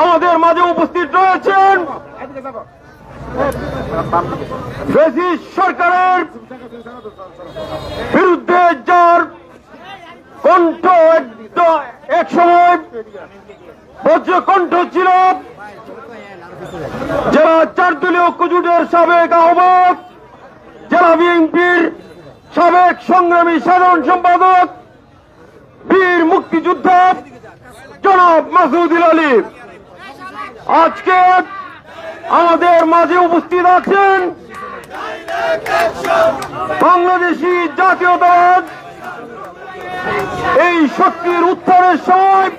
আমাদের মাঝে উপস্থিত রয়েছেন ফ্যাসিস্ট সরকারের বিরুদ্ধে যার কণ্ঠ এক সময় বজ্রকণ্ঠ ছিল, জেলা 4 দলীয় ঐক্যজোটের সাবেক আহ্বায়ক, জেলা বিএনপির সাবেক সংগ্রামী সাধারণ সম্পাদক, বীর মুক্তিযোদ্ধা জনাব মাসুদুল আলী আজকে আমাদের মাঝে উপস্থিত আছেন। বাংলাদেশি জাতীয়তাবাদ এই শক্তির উত্থানের সময়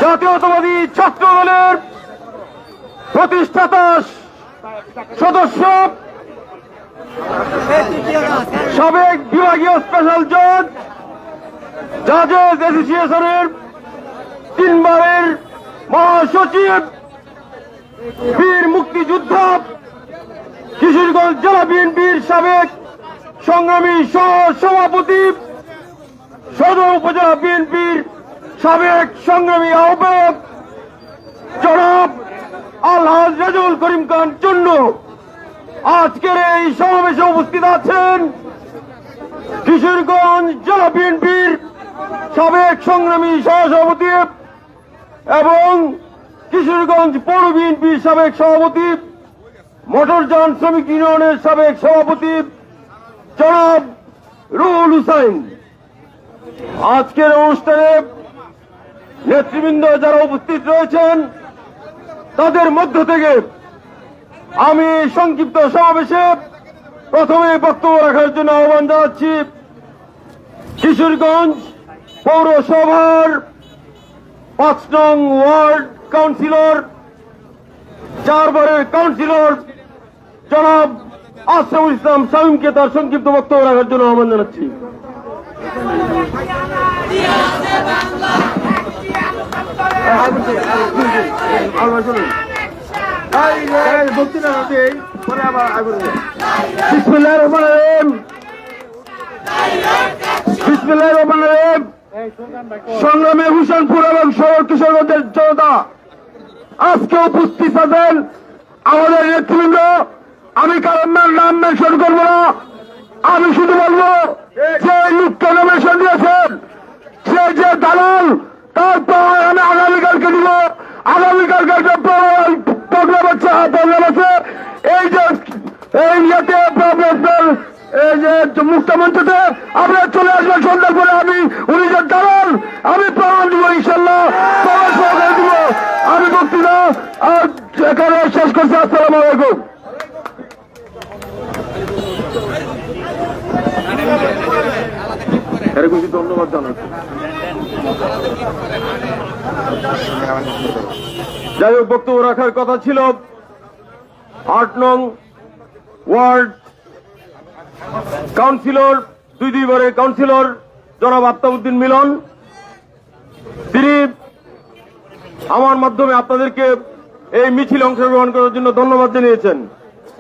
জাতীয়তাবাদী ছাত্র দলের প্রতিষ্ঠাতা সদস্য, সাবেক বিভাগীয় স্পেশাল জজ, জাজেস অ্যাসোসিয়েশনের 3 বারের মহাসচিব, বীর মুক্তিযোদ্ধা, কিশোরগঞ্জ জেলা বিএনপির সাবেক সংগ্রামী সহ সভাপতি, সদর উপজেলা বিএনপির সাবেক সংগ্রামী আহ্বায়ক জনাব আলহাজ রেজাউল করিম খান চন্নু আজকের এই সমাবেশে উপস্থিত আছেন। কিশোরগঞ্জ জেলা বিএনপির সাবেক সংগ্রামী সহসভাপতি এবং কিশোরগঞ্জ পৌর বিএনপির সাবেক সভাপতি, মোটরযান শ্রমিক ইউনিয়নের সাবেক সভাপতি জনাব রুহুল হুসাইন। আজকের অনুষ্ঠানে নেতৃবৃন্দ যারা উপস্থিত রয়েছেন তাদের মধ্য থেকে আমি সংক্ষিপ্ত সমাবেশে প্রথমে বক্তব্য রাখার জন্য আহ্বান জানাচ্ছি কিশোরগঞ্জ পৌরসভার 5 নং ওয়ার্ড কাউন্সিলর, 4 বারের কাউন্সিলর জনাব আশরাফুল ইসলাম শামীমকে তার সংক্ষিপ্ত বক্তব্য রাখার জন্য আহ্বান জানাচ্ছি। সংগ্রামী হুসেনপুর এবং শহর কিশোরগঞ্জের জনতা আজকে উপস্থিত আছেন আমাদের নেতৃবৃন্দ। আমি কারণ নাম মেনশন করব না, আমি শুধু বলবো যে লোককে নমিনেশন দিয়েছেন সে যে দালাল, তারপর আমি আগামীকালকে দিব। আগামীকালকে একটা প্রোগ্রাম আছে এই যে এই ইয়েতে এই যে মুক্তমঞ্চতে আপনারা চলে আসবেন সন্ধ্যার পরে। আমি উনি যে দালাল আমি প্রমাণ দিব, ইনশাল্লাহ প্রমাণ সহকারে দিব। আমি বক্তৃতা এখানে শেষ করছি। আসসালামু আলাইকুম। ধন্যবাদ জানাচ্ছি। যাই হোক, বক্তব্য রাখার কথা ছিল 8 নং ওয়ার্ড কাউন্সিলর, 2 বারের কাউন্সিলর জনাব আফতাবউদ্দিন মিলন। তিনি আমার মাধ্যমে আপনাদেরকে এই মিছিল অংশগ্রহণ করার জন্য ধন্যবাদ জানিয়েছেন।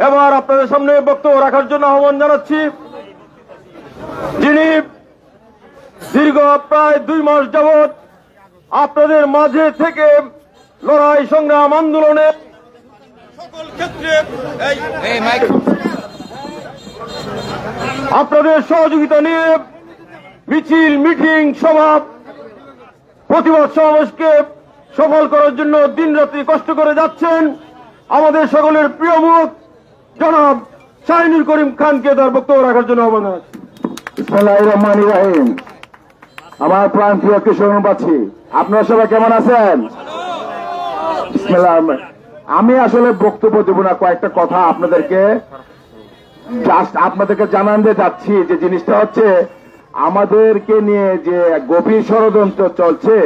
এবার আপনাদের সামনে বক্তব্য রাখার জন্য আহ্বান জানাচ্ছি যিনি দীর্ঘ প্রায় 2 মাস যাবৎ আপনাদের মাঝে থেকে লড়াই সংগ্রাম আন্দোলনে সকল ক্ষেত্রে আপনাদের সহযোগিতা নিয়ে মিছিল, মিটিং, সভা, প্রতিবাদ সমাবেশকে সফল করার জন্য দিনরাত্রি কষ্ট করে যাচ্ছেন আমাদের সকলের প্রিয় মুখ জনাব শাহিনুর করিম খানকে তার বক্তব্য রাখার জন্য আহ্বান জানাচ্ছি। বিসমিল্লাহির রহমানির রহিম। আমার প্রাণ প্রিয় কিশোরগঞ্জবাসী, আপনারা সবাই কেমন আছেন? বিসমিল্লাহ। আমি আসলে বক্তব্য দেব না, কয়েকটা কথা আপনাদেরকে জানাতে যাচ্ছি। যে জিনিসটা হচ্ছে আমাদেরকে নিয়ে যে গভীর ষড়যন্ত্র চলছে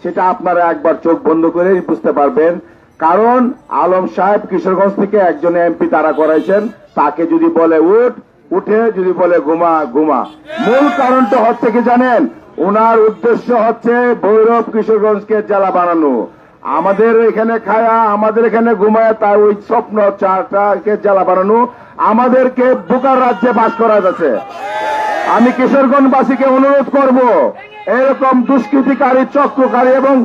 সেটা আপনারা একবার চোখ বন্ধ করে বুঝতে পারবেন। কারণ আলম সাহেব কিশোরগঞ্জ থেকে একজন এমপি তারা করাইছেন, তাকে যদি বলে উঠে, যদি বলে ঘুমা ঘুমা। মূল কারণটা হচ্ছে কি জানেন? ওনার উদ্দেশ্য হচ্ছে ভৈরব কিশোরগঞ্জকে জেলা বানানো। আমাদের এখানে খায়া, আমাদের এখানে ঘুমায়, তার ওই স্বপ্ন চারটাকে জেলা বানানো। আমাদেরকে বোকার রাজ্যে বাস করা যাচ্ছে। আমি কিশোরগঞ্জবাসীকে অনুরোধ করব, এরকম দুষ্কৃতিকারী, চক্রকারী এবং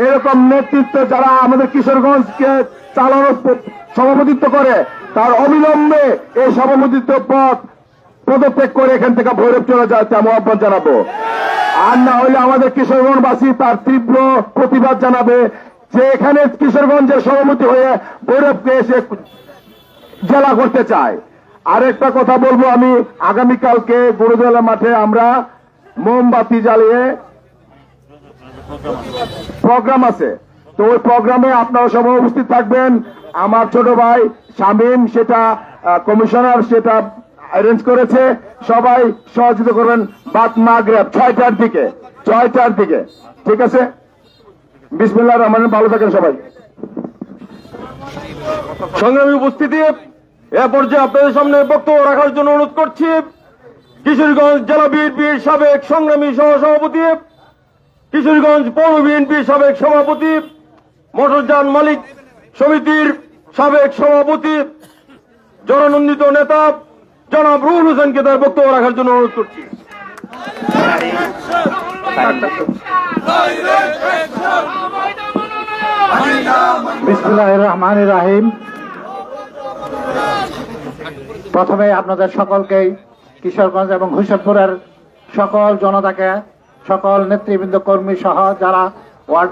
এরকম নেতৃত্ব যারা আমাদের কিশোরগঞ্জকে চালানোর সভাপতিত্ব করে তার অবিলম্বে এই সভাপতিত্ব পদ পদত্যাগ করে এখান থেকে ভৈরব চলে যায় তা আমি আহ্বান জানাবো। আর না হলে আমাদের কিশোরগঞ্জবাসী তার তীব্র প্রতিবাদ জানাবে যে এখানে কিশোরগঞ্জের সভাপতি হয়ে ভৈরবকে এসে জেলা করতে চায়। আরেকটা কথা বলবো আমি, আগামীকালকে গুরুদুয়ালা মাঠে আমরা মোমবাতি জ্বালিয়ে প্রোগ্রাম আছে, তো ওই প্রোগ্রামে আপনারা সবাই উপস্থিত থাকবেন। আমার ছোট ভাই শামীম সেটা কমিশনার সেটা অ্যারেঞ্জ করেছে, সবাই সহযোগিতা করবেন। বাদ মাগরিব 6টার দিকে, ঠিক আছে? বিসমিল্লাহির রহমানির রহিম। ভালো থাকেন সবাই। সংগ্রামী উপস্থিতি, এ পর্যায়ে আপনাদের সামনে বক্তব্য রাখার জন্য অনুরোধ করছি কিশোরগঞ্জ জেলা বিএনপির সাবেক সংগ্রামী সহসভাপতি, কিশোরগঞ্জ পৌর বিএনপির সাবেক সভাপতি, মোটরযান মালিক সমিতির সাবেক সভাপতি, জননন্দিত নেতা জনাব রুহুল হোসেনকে তার বক্তব্য রাখার জন্য অনুরোধ করছি। বিসমিল্লাহির রহমানির রহিম। প্রথমে আপনাদের সকলকেই কিশোরগঞ্জ এবং হোসেনপুরের সকল জনতাকে, সকল নেতৃবৃন্দ কর্মী সহ যারা ওয়ার্ড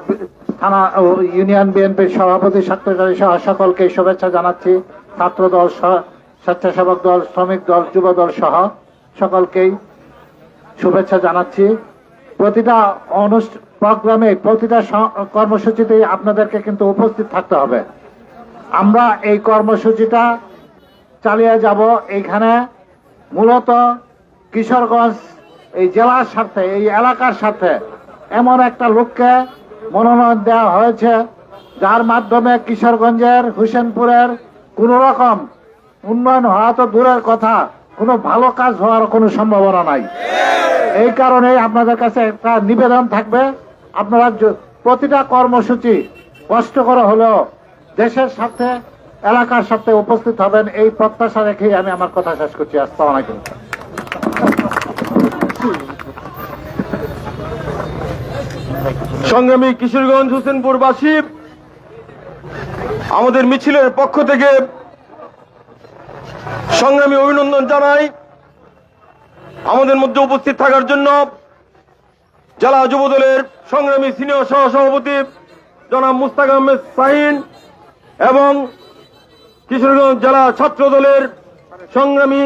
থানা ও ইউনিয়ন বিএনপির সভাপতি সেক্রেটারি সহ সকলকে শুভেচ্ছা জানাচ্ছি। ছাত্র দল, স্বেচ্ছাসেবক দল, শ্রমিক দল, যুব দল সহ সকলকেই শুভেচ্ছা জানাচ্ছি। প্রতিটা প্রোগ্রামে, প্রতিটা কর্মসূচিতেই আপনাদেরকে কিন্তু উপস্থিত থাকতে হবে। আমরা এই কর্মসূচিটা চালিয়ে যাব। এইখানে মূলত কিশোরগঞ্জ এই জেলার স্বার্থে, এই এলাকার স্বার্থে এমন একটা লোককে মনোনয়ন দেওয়া হয়েছে যার মাধ্যমে কিশোরগঞ্জের, হোসেনপুরের কোন রকম উন্নয়ন হওয়া তো দূরের কথা, কোনো ভালো কাজ হওয়ার কোনো সম্ভাবনা নাই। এই কারণে আপনাদের কাছে একটা নিবেদন থাকবে, আপনারা প্রতিটা কর্মসূচি কষ্ট করে হলেও দেশের সাথে, এলাকার সাথে উপস্থিত হবেন, এই প্রত্যাশা রেখেই আমি আমার কথা শেষ করছি। আসসালামু আলাইকুম। সংগ্রামী কিশোরগঞ্জ হোসেনপুরবাসী, আমাদের মিছিলের পক্ষ থেকে সংগ্রামী অভিনন্দন জানাই। আমাদের মধ্যে উপস্থিত থাকার জন্য জেলা যুবদলের সংগ্রামী সিনিয়র সহসভাপতি জনাব মুস্তাক আহমেদ শাহিন এবং কিশোরগঞ্জ জেলা ছাত্র দলের সংগ্রামী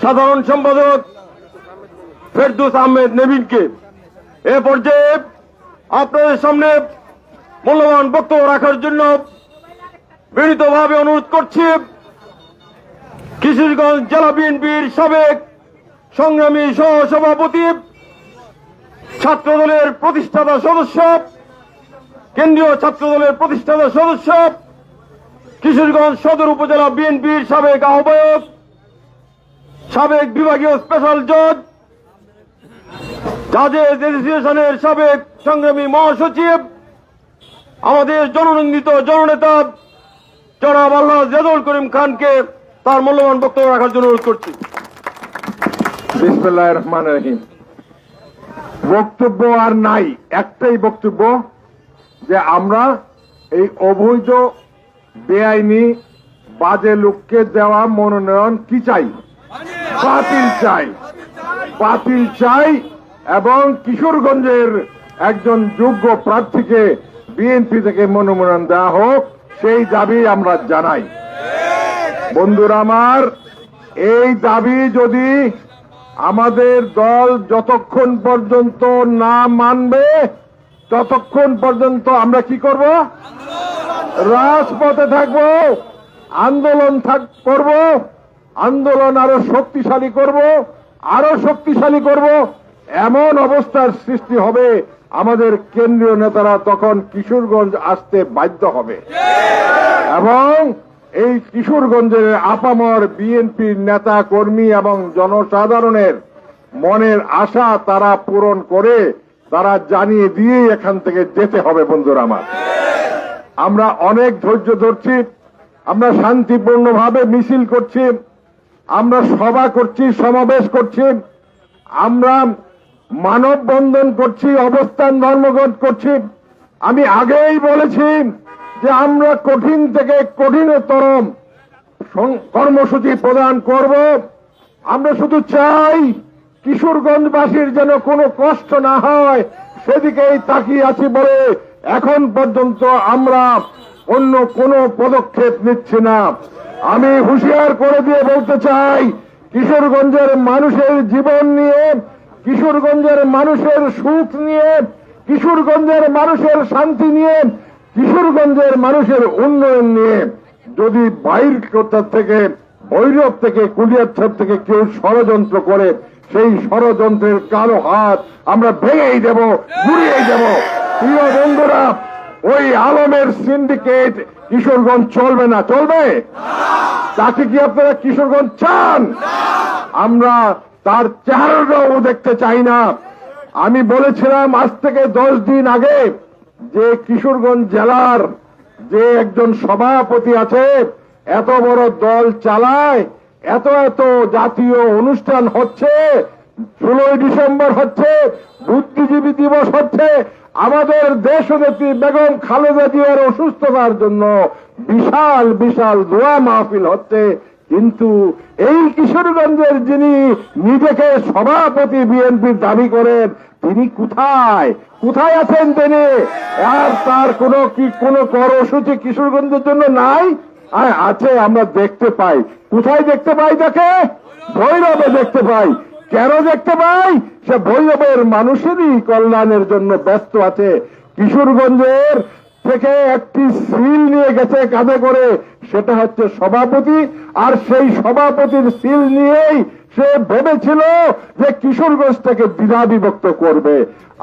সাধারণ সম্পাদক ফেরদৌস আহমেদ নেভিনকে এ পর্যায়ে আপনাদের সামনে মূল্যবান বক্তব্য রাখার জন্য বিনীতভাবে অনুরোধ করছি কিশোরগঞ্জ জেলা বিএনপির সাবেক সংগ্রামী সহসভাপতি, ছাত্র দলের প্রতিষ্ঠাতা সদস্য, কেন্দ্রীয় ছাত্র দলের প্রতিষ্ঠাতা সদস্য, কিশোরগঞ্জ সদর উপজেলা বিএনপির সাবেক আহ্বায়ক, সাবেক বিভাগীয় স্পেশাল জজ, জাজেস অ্যাসোসিয়েশনের সাবেক সংগ্রামী মহাসচিব, আমাদের জননন্দিত জননেতা জনাব আল্লাহ রেজাউল করিম খানকে তার মূল্যবান বক্তব্য রাখার জন্য অনুরোধ করছি। বিসমিল্লাহির রহমানির রহিম। বক্তব্য আর নাই, একটাই বক্তব্য যে আমরা এই অবৈধ, বেআইনি, বাজে লোককে দেওয়া মনোনয়ন কি চাই? বাতিল চাই এবং কিশোরগঞ্জের একজন যোগ্য প্রার্থীকে বিএনপি থেকে মনোনয়ন দেওয়া হোক, সেই দাবি আমরা জানাই। বন্ধুরা আমার, এই দাবি যদি আমাদের দল যতক্ষণ পর্যন্ত না মানবে ততক্ষণ পর্যন্ত আমরা কি করব? রাজপথে থাকব, আন্দোলন করব, আন্দোলন আরো শক্তিশালী করব। এমন অবস্থার সৃষ্টি হবে আমাদের কেন্দ্রীয় নেতারা তখন কিশোরগঞ্জ আসতে বাধ্য হবে এবং এই কিশোরগঞ্জের আপামর বিএনপির নেতা কর্মী এবং জনসাধারণের মনের আশা তারা পূরণ করে তারা জানিয়ে দিয়ে এখান থেকে যেতে হবে। বন্ধুরা আমার, আমরা অনেক ধৈর্য ধরছি, আমরা শান্তিপূর্ণভাবে মিছিল করছি, আমরা সভা করছি, সমাবেশ করছি, আমরা মানববন্ধন করছি, অবস্থান ধর্মঘট করছি, আমি আগেই বলেছি যে আমরা কঠিন থেকে কঠিনতর কর্মসূচি প্রদান করব। আমরা শুধু চাই কিশোরগঞ্জবাসীর যেন কোনো কষ্ট না হয়, সেদিকেই তাকিয়ে আছি বলে এখন পর্যন্ত আমরা অন্য কোনো পদক্ষেপ নিচ্ছি না। আমি হুঁশিয়ার করে দিয়ে বলতে চাই, কিশোরগঞ্জের মানুষের জীবন নিয়ে, কিশোরগঞ্জের মানুষের সুখ নিয়ে, কিশোরগঞ্জের মানুষের শান্তি নিয়ে, কিশোরগঞ্জের মানুষের উন্নয়ন নিয়ে যদি বাইর কোথা থেকে, ভৈরব থেকে, কুলিয়ারছড় থেকে কেউ ষড়যন্ত্র করে, সেই ষড়যন্ত্রের কালো হাত আমরা ভেঙেই দেব, গুড়িয়েই দেব। প্রিয় বন্ধুরা, ওই আলমের সিন্ডিকেট কিশোরগঞ্জ চলবে না। চলবে? তাকে কি আপনারা কিশোরগঞ্জ চান? আমরা তার চেহারাটাও দেখতে চাই না। আমি বলেছিলাম আজ থেকে 10 দিন আগে যে কিশোরগঞ্জ জেলার যে একজন সভাপতি আছে, এত বড় দল চালায়, এত এত জাতীয় অনুষ্ঠান হচ্ছে, 16 ডিসেম্বর হচ্ছে, বুদ্ধিজীবী দিবস হচ্ছে, আমাদের দেশনেত্রী বেগম খালেদা জিয়ার অসুস্থতার জন্য বিশাল বিশাল দোয়া মাহফিল হচ্ছে, কিন্তু এই কিশোরগঞ্জের যিনি নিজেকে সভাপতি বিএনপির দাবি করেন, তিনি কোথায় কোথায় আছেন তিনি? আর তার কোনো কর্মসূচি কিশোরগঞ্জের জন্য নাই? আর আছে, আমরা দেখতে পাই। কোথায় দেখতে পাই তাকে? ভৈরবে দেখতে পাই। কেন দেখতে পাই? সে ভৈরবের মানুষেরই কল্যাণের জন্য ব্যস্ত আছে। কিশোরগঞ্জের থেকে একটি সিল নিয়ে গেছে কাঁধে করে, সেটা হচ্ছে সভাপতি, আর সেই সভাপতির সিল নিয়েই সে ভেবেছিল যে কিশোরগঞ্জটাকে দ্বিধা বিভক্ত করবে।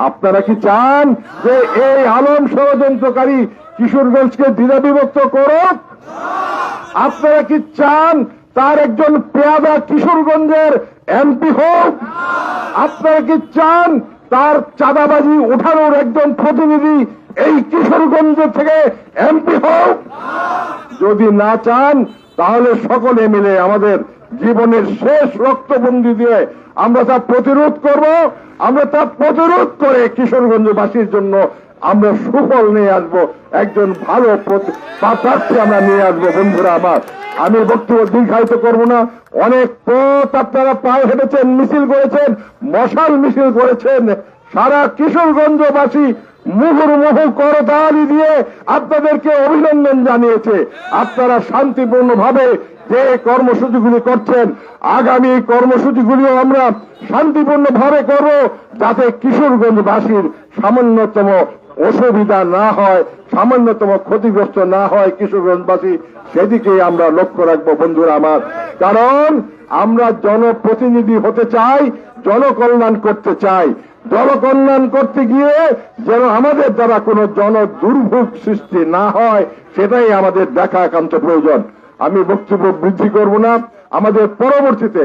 আপনারা কি চান যে এই আলম ষড়যন্ত্রকারী কিশোরগঞ্জকে দ্বিধা বিভক্ত করুক? আপনারা কি চান তার একজন পেয়াদা কিশোরগঞ্জের এমপি হোক? আপনারা কি চান তার চাঁদাবাজি উঠানোর একজন প্রতিনিধি এই কিশোরগঞ্জ থেকে এমপি হোক? যদি না চান, তাহলে সকলে মিলে আমাদের জীবনের শেষ রক্তবন্দি দিয়ে আমরা তা প্রতিরোধ করব। আমরা তা প্রতিরোধ করে কিশোরগঞ্জবাসীর জন্য আমরা সুফল নিয়ে আসবো, একজন ভালো প্রার্থী আমরা নিয়ে আসবো। বন্ধুরা আমার, আমি বক্তব্য দীর্ঘায়িত করব না। অনেক পথ আপনারা পায়ে হেঁটেছেন, মিছিল করেছেন, মশাল মিছিল করেছেন। সারা কিশোরগঞ্জবাসী মুহুর্মুহু করতালি দিয়ে আপনাদেরকে অভিনন্দন জানিয়েছে। আপনারা শান্তিপূর্ণভাবে যে কর্মসূচিগুলি করছেন, আগামী কর্মসূচিগুলিও আমরা শান্তিপূর্ণভাবে করব, যাতে কিশোরগঞ্জবাসীর সামান্যতম অসুবিধা না হয়, সামান্যতম ক্ষতিগ্রস্ত না হয় কিশোরগঞ্জবাসী, সেদিকে আমরা লক্ষ্য রাখবো। বন্ধুরা আমার, কারণ আমরা জনপ্রতিনিধি হতে চাই, জনকল্যাণ করতে চাই। জনকল্যাণ করতে গিয়ে যেন আমাদের দ্বারা কোনো দুর্ভোগ সৃষ্টি না হয়, সেটাই আমাদের দেখা একান্ত প্রয়োজন। আমি বক্তব্য বৃদ্ধি করব না। আমাদের পরবর্তীতে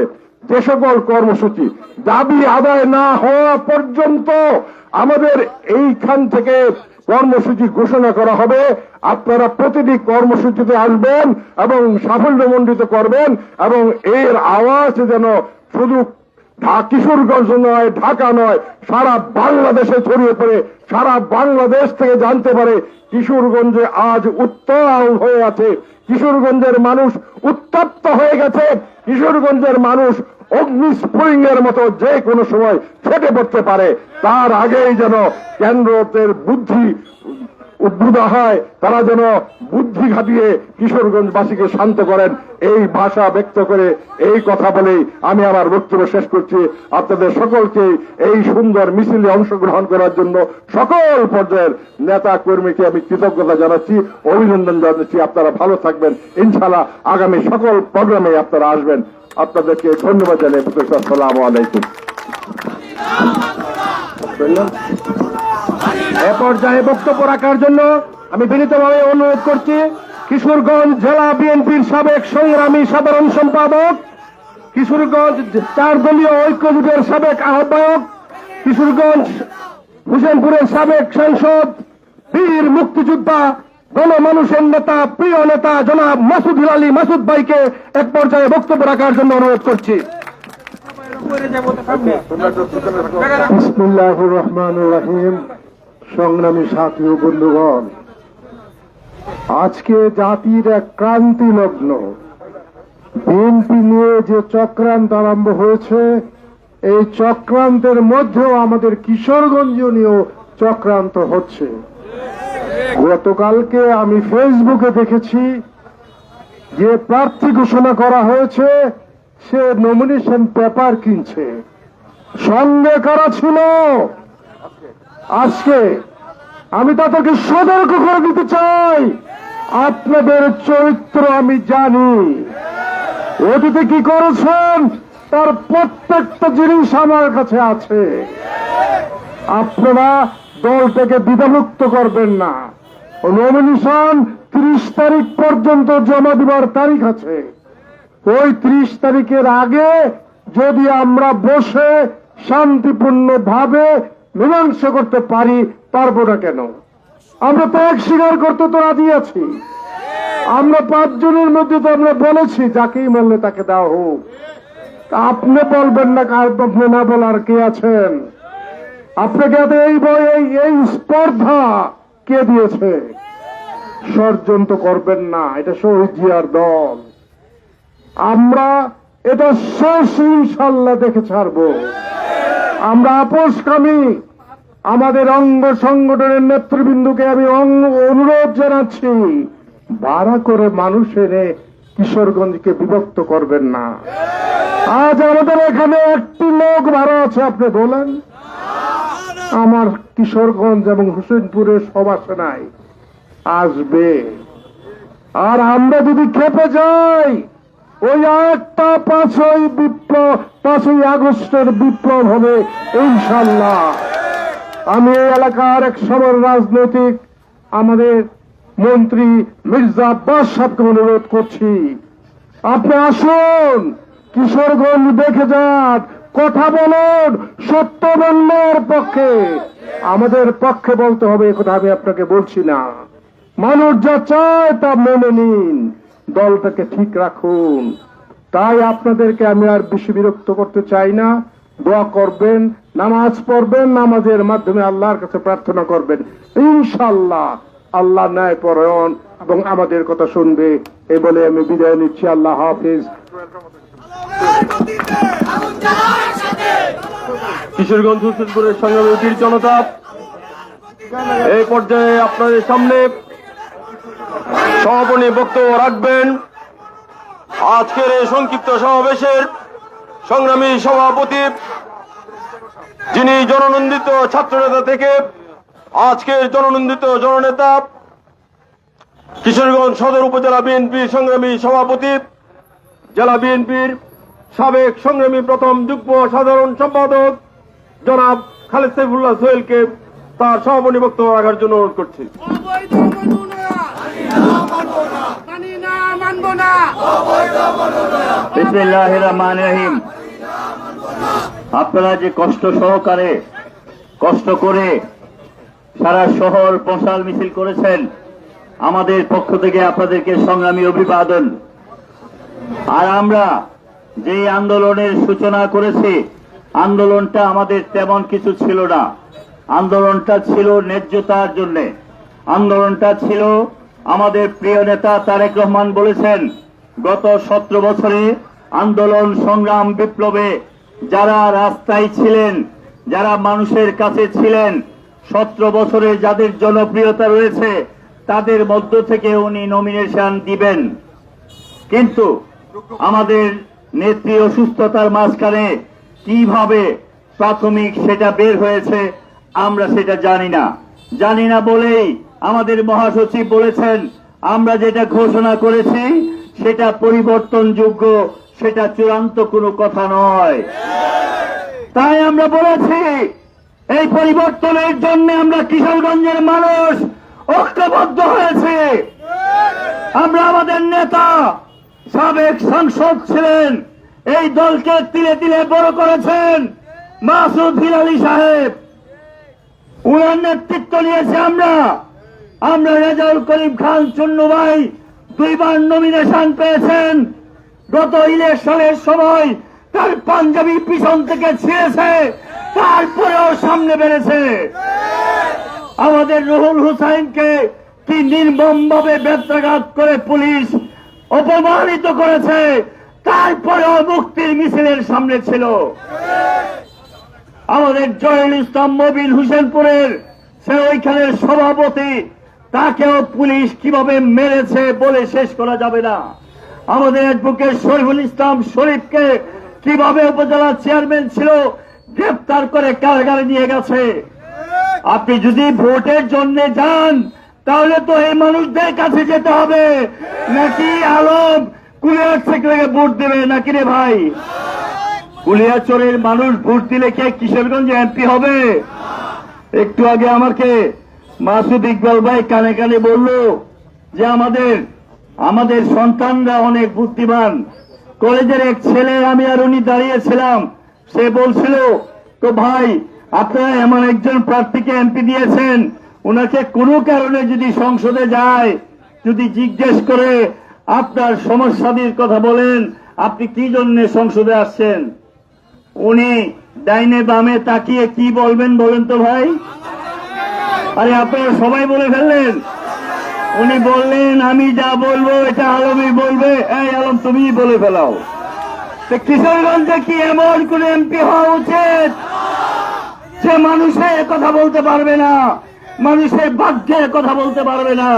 যে সকল কর্মসূচি দাবি আদায় না হওয়া পর্যন্ত আমাদের এইখান থেকে কর্মসূচি ঘোষণা করা হবে। আপনারা প্রতিটি কর্মসূচিতে আসবেন এবং সাফল্যমণ্ডিত করবেন, এবং এর আওয়াজ যেন শুধু কিশোরগঞ্জ নয়, ঢাকা নয়, সারা বাংলাদেশে ছড়িয়ে পড়ে, সারা বাংলাদেশ থেকে জানতে পারে কিশোরগঞ্জে আজ উত্তাল হয়ে আছে, কিশোরগঞ্জের মানুষ উত্তপ্ত হয়ে গেছে, কিশোরগঞ্জের মানুষ অগ্নিস্ফুলিঙ্গের মতো যে কোনো সময় ফেটে পড়তে পারে। তার আগেই যেন কেন্দ্রের বুদ্ধি উদ্বুদ্ধ হয়, তারা যেন বুদ্ধি খাটিয়ে কিশোরগঞ্জবাসীকে শান্ত করেন। এই ভাষা ব্যক্ত করে, এই কথা বলেই আমি আমার বক্তব্য শেষ করছি। আপনাদের সকলকে এই সুন্দর মিছিলে অংশগ্রহণ করার জন্য সকল পর্যায়ের নেতা কর্মীকে আমি কৃতজ্ঞতা জানাচ্ছি, অভিনন্দন জানাচ্ছি। আপনারা ভালো থাকবেন। ইনশাআল্লাহ আগামী সকল প্রোগ্রামে আপনারা আসবেন। আপনাদেরকে ধন্যবাদ জানাই। আসসালামু আলাইকুম। এ পর্যায়ে বক্তব্য রাখার জন্য আমি বিনীতভাবে অনুরোধ করছি কিশোরগঞ্জ জেলা বিএনপির সাবেক সংগ্রামী সাধারণ সম্পাদক, কিশোরগঞ্জ 4 দলীয় ঐক্য জোটের সাবেক আহ্বায়ক, কিশোরগঞ্জ হুসেনপুরের সাবেক সাংসদ, বীর মুক্তিযোদ্ধা, গণমানুষের নেতা, প্রিয় নেতা জনাব মাসুদ আলী মাসুদ ভাইকে এক পর্যায়ে বক্তব্য রাখার জন্য অনুরোধ করছি। বিসমিল্লাহির রহমানির রহিম। সংগ্রামী সাথী ও বন্ধুগণ, আজকে জাতির এক ক্রান্তি লগ্ন। বিএনপি নিয়ে যে চক্রান্ত আরম্ভ হয়েছে, এই চক্রান্তের মধ্যেও আমাদের কিশোরগঞ্জ নিয়েও চক্রান্ত হচ্ছে। গতকালকে আমি ফেসবুকে দেখেছি যে প্রার্থী ঘোষণা করা হয়েছে, সে নমিনেশন পেপার কিনছে। সঙ্গে কারা ছিল? আজকে আমি তাদেরকে সতর্ক করে দিতে চাই, আপনাদের চরিত্র আমি জানি। অতীতে কি করেছেন তার প্রত্যেকটা জিনিস আমার কাছে আছে। আপনারা দলটাকে দ্বিধামুক্ত করবেন না। নমিনেশন 30 তারিখ পর্যন্ত জমা দেওয়ার তারিখ আছে। ওই 30 তারিখের আগে যদি আমরা বসে শান্তিপূর্ণ ভাবে মীমাংসা করতে পারবো না কেন? আমরা ত্যাগ স্বীকার করতে তো রাজি আছি। আমরা 5 জনের মধ্যে তো আমরা বলেছি যাকেই মারলে তাকে দেওয়া হোক। আপনি বলবেন না, কার আপনি না বলার কে আছেন? আপনাকে এই স্পর্ধা কে দিয়েছে? ষড়যন্ত্র করবেন না, এটা শহীদ জিয়ার দল। আমরা এটা শেষ ইনশাল্লাহ দেখে ছাড়বো। আমরা আপোষকামী। আমাদের অঙ্গ সংগঠনের নেতৃবৃন্দকে আমি অনুরোধ জানাচ্ছি, ভাড়া করে মানুষের কিশোরগঞ্জকে বিভক্ত করবেন না। আজ আমাদের এখানে একটি লোক ভাড়া আছে, আপনি বলেন? আমার কিশোরগঞ্জ এবং হোসেনপুরের সব আসে নাই, আসবে। আর আমরা যদি খেপে যাই, ওই একটা 5ই আগস্টের বিপ্লব হবে ইনশাল্লাহ। আমি এই এলাকার এক সময় রাজনৈতিক আমাদের মন্ত্রী মির্জা আব্বাস সাহেবকে অনুরোধ করছি, আপনি আসুন, কিশোরগঞ্জ দেখে যান, কথা বলুন, সত্য বন্যার পক্ষে। আমাদের পক্ষে বলতে হবে এ কথা আমি আপনাকে বলছি না। মানুষ যা চায় তা মেনে নিন, দলটাকে ঠিক রাখুন। তাই আপনাদেরকে আমি আর বেশি বিরক্ত করতে চাই না। দোয়া করবেন, নামাজ পড়বেন, নামাজের মাধ্যমে আল্লাহর কাছে প্রার্থনা করবেন। ইনশাআল্লাহ আল্লাহ ন্যায়পরায়ণ এবং আমাদের কথা শুনবে। এই বলে আমি বিদায় নিচ্ছি। আল্লাহ হাফিজ। কিশোরগঞ্জ হোসেনপুরের সংগ্রামী বীর জনতা, এই পর্যায়ে আপনাদের সামনে সমাপনী বক্তব্য রাখবেন আজকের এই সংক্ষিপ্ত সমাবেশের সংগ্রামী সভাপতি, যিনি জননন্দিত ছাত্রনেতা থেকে আজকের জননন্দিত জননেতা, কিশোরগঞ্জ সদর উপজেলা বিএনপির সংগ্রামী সভাপতি, জেলা বিএনপির সাবেক সংগ্রামী প্রথম যুগ্ম সাধারণ সম্পাদক জনাব খালেদ সাইফুল্লাহ সোহেলকে তার সমাপনী বক্তব্য রাখার জন্য অনুরোধ করছি। বিসমিল্লাহির রহমানির রহিম। আপনারা যে কষ্ট করে সারা শহর মশাল মিছিল করেছেন, আমাদের পক্ষ থেকে আপনাদেরকে সংগ্রামী অভিবাদন। আর আমরা যে আন্দোলনের সূচনা করেছি, আন্দোলনটা আমাদের তেমন কিছু ছিল না। আন্দোলনটা ছিল ন্যায্যতার জন্য। আন্দোলনটা ছিল, আমাদের প্রিয় নেতা তারেক রহমান বলেছেন, গত 17 বছরে আন্দোলন সংগ্রাম বিপ্লবে যারা রাস্তায় ছিলেন, যারা মানুষের কাছে ছিলেন, 17 বছরে যাদের জনপ্রিয়তা রয়েছে, তাদের মধ্য থেকে উনি নমিনেশন দিবেন। কিন্তু আমাদের নেত্রী অসুস্থতার মাঝখানে কিভাবে প্রাথমিক সেটা বের হয়েছে আমরা সেটা জানি না বলেই আমাদের মহাসচিব বলেছেন, আমরা যেটা ঘোষণা করেছি সেটা পরিবর্তনযোগ্য, সেটা চূড়ান্ত কোনো কথা নয়। তাই আমরা বলেছি, এই পরিবর্তনের জন্য আমরা কিশোরগঞ্জের মানুষ ঐক্যবদ্ধ হয়েছে। আমরা আমাদের নেতা, সাবেক সাংসদ ছিলেন, এই দলকে তিলে তিলে বড় করেছেন মাসুদ হিলালী সাহেব, উনার নেতৃত্ব নিয়েছে আমরা রেজাউল করিম খান চুন্নু ভাই 2 বার নমিনেশন পেয়েছেন। গত ইলেকশনের সময় তার পাঞ্জাবি পিছন থেকে ছিঁড়েছে, তারপরেও সামনে বেড়েছে। আমাদের রুহুল হুসাইনকে কি নির্মমভাবে বেত্রাঘাত করে পুলিশ অপমানিত করেছে, তারপরেও মুক্তির মিছিলের সামনে ছিল। আমাদের জয়ুল ইসলাম মবিন হোসেনপুরের সে ওইখানের সভাপতি, তাকেও পুলিশ কিভাবে মেরেছে বলে শেষ করা যাবে না। আমাদের অ্যাডভোকেট শরীফুল ইসলাম শরীফকে কিভাবে উপজেলা চেয়ারম্যান ছিল গ্রেফতার করে কারাগারে নিয়ে গেছে। আপনি যদি ভোটের জন্য যান তাহলে তো এই মানুষদের কাছে যেতে হবে, নাকি আলম কুলিয়ার থেকে ভোট দেবে নাকি রে ভাই? কুলিয়াচরের মানুষ ভোট দিলে কে কিশোরগঞ্জে এমপি হবে? একটু আগে আমাকে মাসুদ ইকবাল ভাই কানে কানে বলল যে আমাদের সন্তানরা অনেক বুদ্ধিমান। কলেজের এক ছেলে, আমি আর উনি দাঁড়িয়েছিলাম, সে বলছিল তো ভাই আপনারা এমন একজন প্রার্থীকে এমপি দিয়েছেন, ওনাকে কোনো কারণে যদি সংসদে যায়, যদি জিজ্ঞেস করে আপনার সমস্যাদির কথা বলেন, আপনি কি জন্য সংসদে আসছেন, উনি ডাইনে বামে তাকিয়ে কি বলবেন বলেন তো ভাই? আরে আপনারা সবাই বলে ফেললেন। উনি বললেন আমি যা বলবো এটা আলমই বলবে। এই আলম তুমি বলে ফেলাও। তো কিশোরগঞ্জে কি এমন কোন এমপি হওয়া উচিত যে মানুষের কথা বলতে পারবে না, মানুষের ভাগ্যের কথা বলতে পারবে না?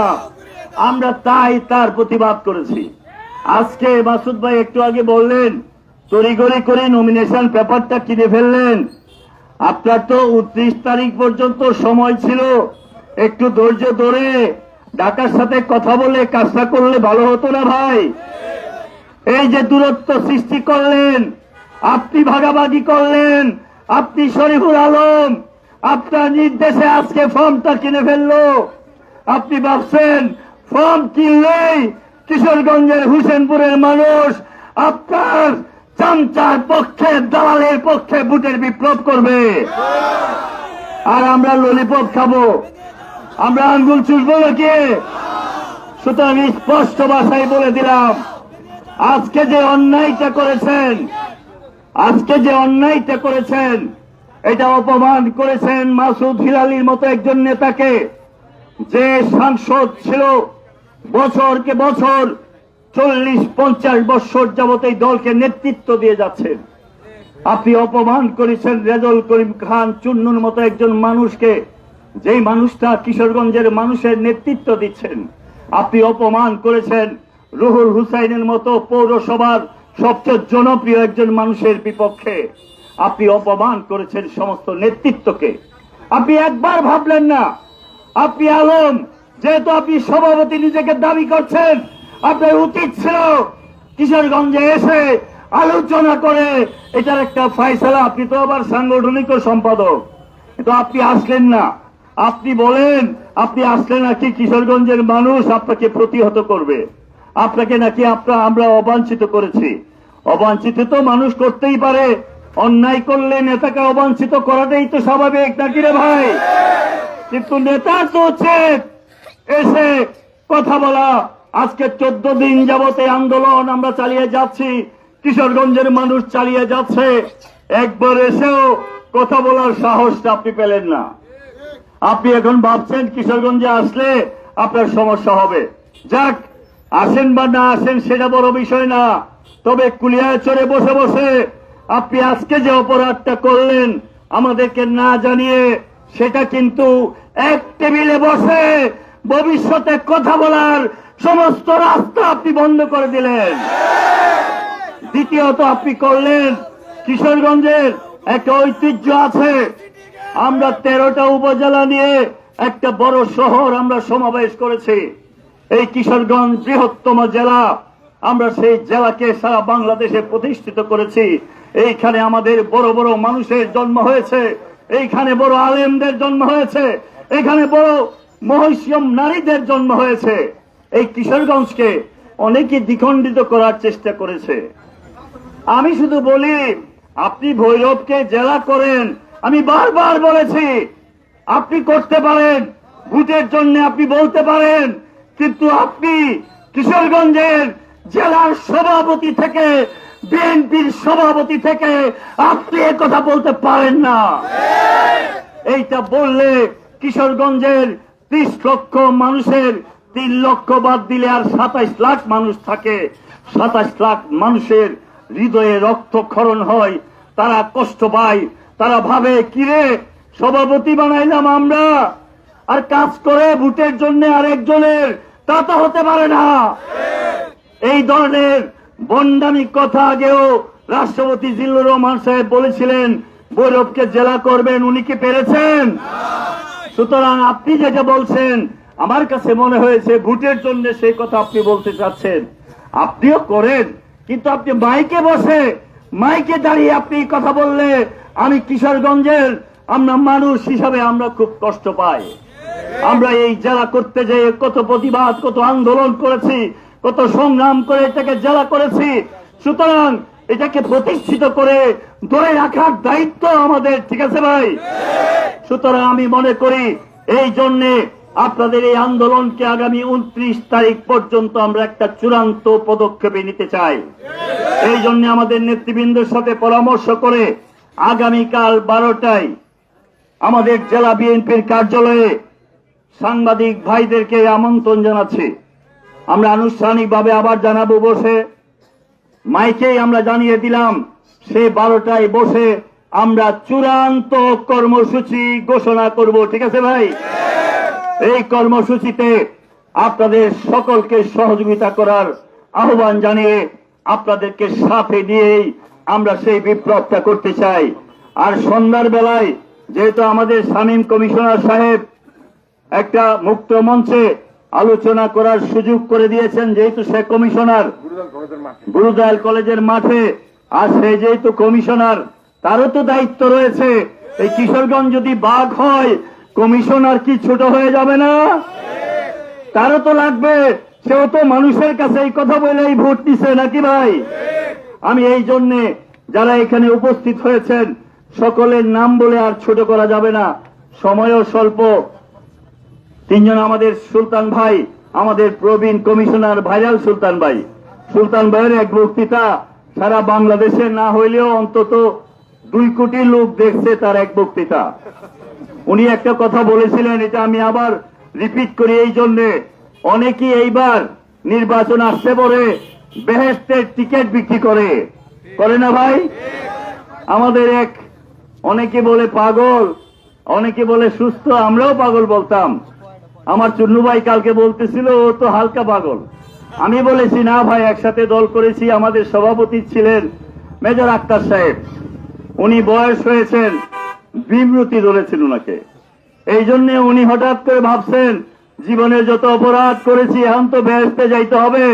আমরা তাই তার প্রতিবাদ করেছি। আজকে মাসুদ ভাই একটু আগে বললেন তড়িঘড়ি করে নমিনেশন পেপারটা কিনে ফেললেন। আপনার তো 29 তারিখ পর্যন্ত সময় ছিল, একটু ধৈর্য ধরে ঢাকার সাথে কথা বলে কাজটা করলে ভালো হতো না ভাই? এই যে দূরত্ব সৃষ্টি করলেন, আপনি ভাগাভাগি করলেন, আপনি শরীফুল আলম আপনার নির্দেশে আজকে ফর্মটা কিনে ফেললো। আপনি ভাবছেন ফর্ম কিনলেই কিশোরগঞ্জের হোসেনপুরের মানুষ আপনার চামচার পক্ষে, দালালের পক্ষে ভোটের বিপ্লব করবে, আর আমরা ললিপপ খাবো, আমরা আঙ্গুল চুষবো নাকি? সুতরাং স্পষ্ট ভাষায় বলে দিলাম, আজকে যে অন্যায়টা করেছেন এটা অপমান করেছেন মাসুদ হিলালির মতো একজন নেতাকে, যে সাংসদ ছিল বছরকে বছর 40-50 বছর যাবত এই দলকে নেতৃত্ব দিয়ে যাচ্ছেন। আপনি অপমান করেছেন রেজাউল করিম খান চুন্নুর মতো একজন মানুষকে, যেই মানুষটা কিশোরগঞ্জের মানুষের নেতৃত্ব দিচ্ছেন। আপনি অপমান করেছেন রুহুল হুসাইনের মতো পৌরসভার সবচেয়ে জনপ্রিয় একজন মানুষের বিপক্ষে। আপনি অপমান করেছেন সমস্ত নেতৃত্বকে। আপনি একবার ভাবলেন না? আপনি আলম, যেহেতু আপনি সভাপতি নিজেকে দাবি করছেন, আপনার উচিত ছিল কিশোরগঞ্জে এসে আলোচনা করে এটার একটা ফয়সালা। আপনি তো আবার সাংগঠনিক সম্পাদক, কিন্তু আপনি আসলেন না। আপনি বলেন আপনি আসলে নাকি কিশোরগঞ্জের মানুষ আপনাকে প্রতিহত করবে, আপনাকে নাকি আমরা অবাঞ্ছিত করেছি। অবাঞ্ছিত তো মানুষ করতেই পারে, অন্যায় করলে নেতাকে অবাঞ্ছিত করাটাই তো স্বাভাবিক নাকি রে ভাই? কিন্তু নেতার তো উচিত এসে কথা বলা। আজকে 14 দিন যাবত এই আন্দোলন আমরা চালিয়ে যাচ্ছি, কিশোরগঞ্জের মানুষ চালিয়ে যাচ্ছে, একবার এসেও কথা বলার সাহসটা আপনি পেলেন না। আপনি এখন ভাবছেন কিশোরগঞ্জে আসলে আপনার সমস্যা হবে। যাক, আসেন বা না আসেন সেটা বড় বিষয় না, তবে কুলিয়াচরে বসে বসে আপনি আজকে যে অপরাধটা করলেন আমাদেরকে না জানিয়ে, সেটা কিন্তু এক টেবিলে বসে ভবিষ্যতে কথা বলার সমস্ত রাস্তা আপনি বন্ধ করে দিলেন। দ্বিতীয়ত আপনি করলেন, কিশোরগঞ্জের একটা ঐতিহ্য আছে, আমরা 13টা উপজেলা নিয়ে একটা বড় শহর আমরা সমাবেশ করেছি। এই কিশোরগঞ্জ বৃহত্তম জেলা, আমরা সেই জেলাকে সারা বাংলাদেশে প্রতিষ্ঠিত করেছি। এইখানে আমাদের বড় বড় মানুষের জন্ম হয়েছে, এইখানে বড় আলেমদের জন্ম হয়েছে, এখানে বড় মহিষীয় নারীদের জন্ম হয়েছে। এই কিশোরগঞ্জকে অনেকে দ্বিখণ্ডিত করার চেষ্টা করেছে। আমি শুধু বলি, আপনি ভৈরবকে জেলা করেন, আমি বারবার বলেছি আপনি করতে পারেন, ভোটের জন্য আপনি বলতে পারেন, কিন্তু আপনি কিশোরগঞ্জের জেলার সভাপতি থেকে, বিএনপির সভাপতি থেকে আপনি কথা বলতে পারেন না। এইটা বললে কিশোরগঞ্জের 30 লক্ষ মানুষের 3 লক্ষ বাদ দিলে আর 27 লাখ মানুষ থাকে। 27 লাখ মানুষের হৃদয়ে রক্তক্ষরণ হয়, তারা কষ্ট পায়, তারা ভাবে কিরে সভাপতি বানাইলাম আমরা, আর কাজ করে ভোটের জন্য আরেকজনের, তা তো হতে পারে না। এই ধরনের বন্ডামি কথা আগেও রাষ্ট্রপতি জিল্লুর রহমান সাহেব বলেছিলেন ভৈরবকে জেলা করবেন, উনি কি পেরেছেন? সুতরাং আপনি যেটা বলছেন আমার কাছে মনে হয়েছে ভোটের জন্য সেই কথা আপনি বলতে চাচ্ছেন, আপনিও করেন, কিন্তু আপনি মাইকে বসে মাইকে দাঁড়িয়ে আপনি কথা বললে আমি কিশোরগঞ্জের আমরা মানুষ হিসাবে আমরা খুব কষ্ট পাই। আমরা এই জেলা করতে যেয়ে কত প্রতিবাদ, কত আন্দোলন করেছি, কত সংগ্রাম করে এটাকে জেলা করেছি। সুতরাং এটাকে প্রতিষ্ঠিত করে ধরে রাখার দায়িত্ব আমাদের, ঠিক আছে ভাই? সুতরাং আমি মনে করি এই জন্যে আপনাদের এই আন্দোলনকে আগামী 29 তারিখ পর্যন্ত আমরা একটা চূড়ান্ত পদক্ষেপে নিতে চাই। এই জন্য আমাদের নেতৃবৃন্দের সাথে পরামর্শ করে আগামীকাল 12টায় আমাদের জেলা বিএনপির কার্যালয়ে সাংবাদিক ভাইদেরকে আমন্ত্রণ জানাচ্ছি। আমরা আনুষ্ঠানিকভাবে আবার জানাবো, বসে মাইকেই আমরা জানিয়ে দিলাম সেই 12টায় বসে আমরা চূড়ান্ত কর্মসূচি ঘোষণা করব, ঠিক আছে ভাই? এই কর্মসূচিতে আপনাদের সকলকে সহযোগিতা করার আহ্বান জানিয়ে আপনাদেরকে সাথে নিয়েই আমরা সেই বিপ্লবটা করতে চাই। আর সন্ধ্যার বেলায় যেহেতু আমাদের শামীম কমিশনার সাহেব একটা মুক্ত মঞ্চে আলোচনা করার সুযোগ করে দিয়েছেন, যেহেতু সে কমিশনার গুরুদয়াল কলেজের মাঠে, আর সে যেহেতু কমিশনার তারও তো দায়িত্ব রয়েছে। এই কিশোরগঞ্জ যদি বাঘ হয় কমিশনার কি ছোট হয়ে যাবে না? তারও তো লাগবে, সেও তো মানুষের কাছে এই কথা বলেই ভোট দিছে, নাকি ভাই? আমি এই জন্যে যারা এখানে উপস্থিত হয়েছেন সকলের নাম বলে আর ছোট করা যাবে না, সময়ও স্বল্প। 3 জন আমাদের সুলতান ভাই, আমাদের প্রবীণ কমিশনার ভাইরাল সুলতান ভাই, সুলতান ভাইয়ের এক বক্তৃতা সারা বাংলাদেশে না হইলেও অন্তত 2 কোটি লোক দেখছে তার এক বক্তৃতা। উনি একটা কথা বলেছিলেন, এটা আমি আবার রিপিট করি এই জন্যে, অনেকেই এইবার নির্বাচন আসতে পরে বেহেশতের টিকিট বিক্রি করে না ভাই? আমাদের অনেকে বলে পাগল, অনেকে বলে সুস্থ, আমরাও পাগল বলতাম। আমার চুন্নু ভাই কালকে বলতেছিল ও তো হালকা পাগল। আমি বলেছি না ভাই, একসাথে দল করেছি, আমাদের সভাপতি ছিলেন মেজর আক্তার সাহেব, উনি বয়স হয়েছেন, বিমৃতি ধরেছিল ওনাকে। এই জন্য উনি হঠাৎ করে ভাবছেন জীবনে যত অপরাধ করেছি এখন তো বেহেশতে যাইতে হবে,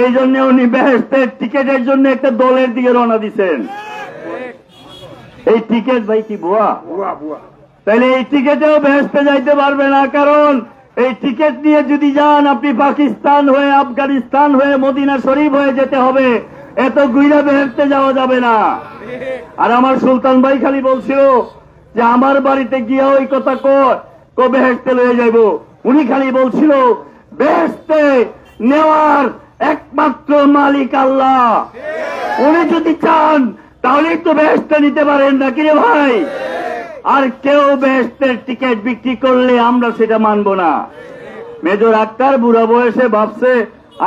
এই জন্য উনি বেহেশতের টিকেটের জন্য একটা দলের দিকে রওনা দিচ্ছেন। এই টিকেট ভাই কি বুয়া? তাহলে এই টিকেটেও বেহেশতে যাইতে পারবে না, কারণ এই টিকেট নিয়ে যদি যান আপনি পাকিস্তান হয়ে, আফগানিস্তান হয়ে, মদিনা শরীফ হয়ে যেতে হবে, এত গুইরা বেহেশতে যাওয়া যাবে না। আর আমার সুলতান ভাই খালি বলছিল যে আমার বাড়িতে গিয়ে ওই কথা বেহেশতে লয়ে যাইব, উনি খালি বলছিল বেহেশতে নেওয়ার একমাত্র মালিক আল্লাহ, উনি যদি চান তাহলেই তো বেহেশতে নিতে পারেন, নাকি রে ভাই? আর কেউ বেহেশতের টিকিট বিক্রি করলে আমরা সেটা মানব না। মেজর আক্তার বুড়া বয়সে ভাবছে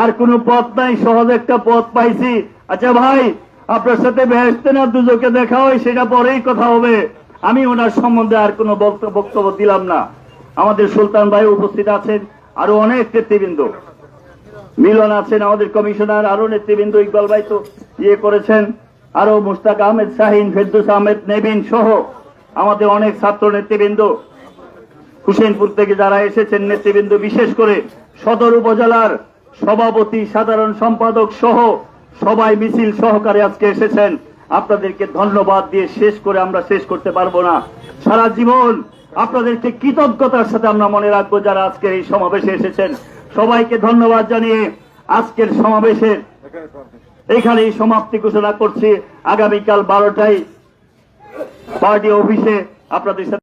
আর কোনো পথ নাই, সহজ একটা পথ পাইছি, আচ্ছা ভাই আপনার সাথে বেহেশতে না দুজকে দেখা হয় সেটা পরেই কথা হবে, আমি ওনার সম্বন্ধে আর কোনো বক্তব্য দিলাম না। আমাদের সুলতান ভাই উপস্থিত আছেন, আরো অনেক নেতৃবৃন্দ, মিলন আছেন আমাদের কমিশনার, আরো নেতৃবৃন্দ, ইকবাল ভাই তো করেছেন, আরো মুশতাক আহমেদ শাহিন, ফেরদৌস আহমেদ নেবিন সহ আমাদের অনেক ছাত্র নেতৃবৃন্দ, হুসেনপুর থেকে যারা এসেছেন নেতৃবৃন্দ, বিশেষ করে সদর উপজেলার সভাপতি, সাধারণ সম্পাদক সহ সবাই মিছিল সহকারে আজকে এসেছেন। আপনাদেরকে ধন্যবাদ দিয়ে আমরা শেষ করতে পারবো না। সারা জীবন আপনাদেরকে কৃতজ্ঞতার সাথে আমরা মনে রাখবো যারা আজকে এই সমাবেশে এসেছেন। সবাইকে ধন্যবাদ জানিয়ে আজকের সমাবেশের এখানেই সমাপ্তি ঘোষণা করছি। আগামীকাল 12টায় পার্টি অফিসে আপনাদের সাথে